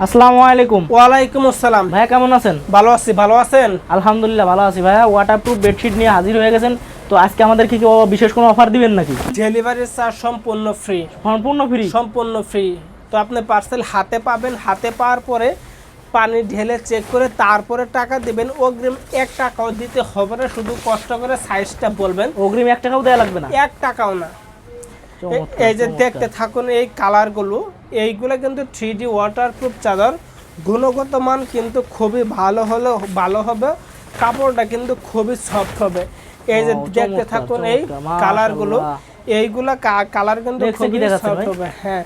আসসালামু আলাইকুম। ওয়ালাইকুম আসসালাম। ভাইয়া কেমন আছেন? ভালো আছি, ভালো আছেন? আলহামদুলিল্লাহ ভালো আছি ভাইয়া। ওয়াটারপ্রুফ বেডশিট নিয়ে হাজির হয়ে গেছেন। তো আজকে আমাদেরকে কি বিশেষ কোনো অফার দিবেন নাকি? ডেলিভারি চার্জ সম্পূর্ণ ফ্রি। সম্পূর্ণ ফ্রি? সম্পূর্ণ ফ্রি। তো আপনি পার্সেল হাতে পাবেন, হাতে পাওয়ার পরে পানি ঢেলে চেক করে তারপরে টাকা দিবেন। অগ্রিম 1 টাকাও দিতে হবে না, শুধু কষ্ট করে সাইজটা বলবেন। অগ্রিম 1 টাকাও দেওয়া লাগবে না? 1 টাকাও না। চমৎকার, এই যে চমৎকার। দেখতে থাকুন এই কালারগুলো, এইগুলো কিন্তু 3D ওয়াটারপ্রুফ চাদর। গুণগত মান কিন্তু খুবই ভালো হবে, কাপড়টা কিন্তু খুবই সফট হবে। এই যে দেখতে থাকুন এই কালারগুলো, এইগুলা কালার কিন্তু খুবই সফট হবে। হ্যাঁ,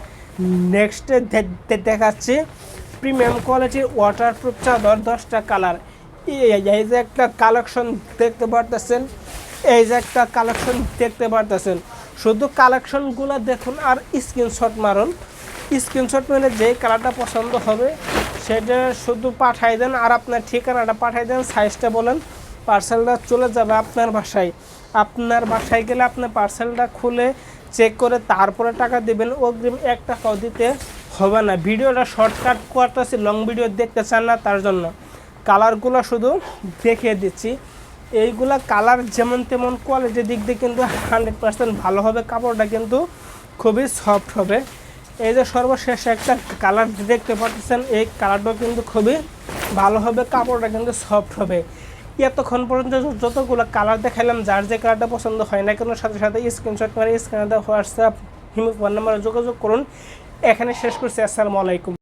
নেক্সটে দেখাচ্ছি প্রিমিয়াম কোয়ালিটির ওয়াটারপ্রুফ চাদর, 10টা কালার। এই যে একটা কালেকশন দেখতে পারতেছেন, এই যে একটা কালেকশন দেখতে পারতেছেন। শুধু কালেকশনগুলো দেখুন আর স্ক্রিনশট মারুন। স্ক্রিনশট মেরে যে কালারটা পছন্দ হবে সেটা শুধু পাঠাই দেন, আর আপনার ঠিকানাটা পাঠাই দেন, সাইজটা বলেন, পার্সেলটা চলে যাবে আপনার বাসায়। আপনার বাসায় গেলে আপনি পার্সেলটা খুলে চেক করে তারপরে টাকা দেবেন। অগ্রিম 1 টাকাও দিতে হবে না। ভিডিওটা শর্টকাট করতেছি, লং ভিডিও দেখতে চান না, তার জন্য কালারগুলো শুধু দেখিয়ে দিচ্ছি। এইগুলা কালার যেমন তেমন কোয়ালিটির দিক দিয়ে কিন্তু 100% ভালো হবে, কাপড়টা কিন্তু খুবই সফট হবে। এই যে সর্বশেষ একটা কালার দেখতে পাচ্ছেন, এই কালারটাও কিন্তু খুবই ভালো হবে, কাপড়টা কিন্তু সফট হবে। এতক্ষণ পর্যন্ত যতগুলো কালার দেখালাম, যার যে কালারটা পছন্দ হয় না কেন সাথে সাথে স্ক্রিনশট করে স্ক্রিনে হোয়াটসঅ্যাপ ফোন নাম্বারে যোগাযোগ করুন। এখানে শেষ করছি। আসসালামু আলাইকুম।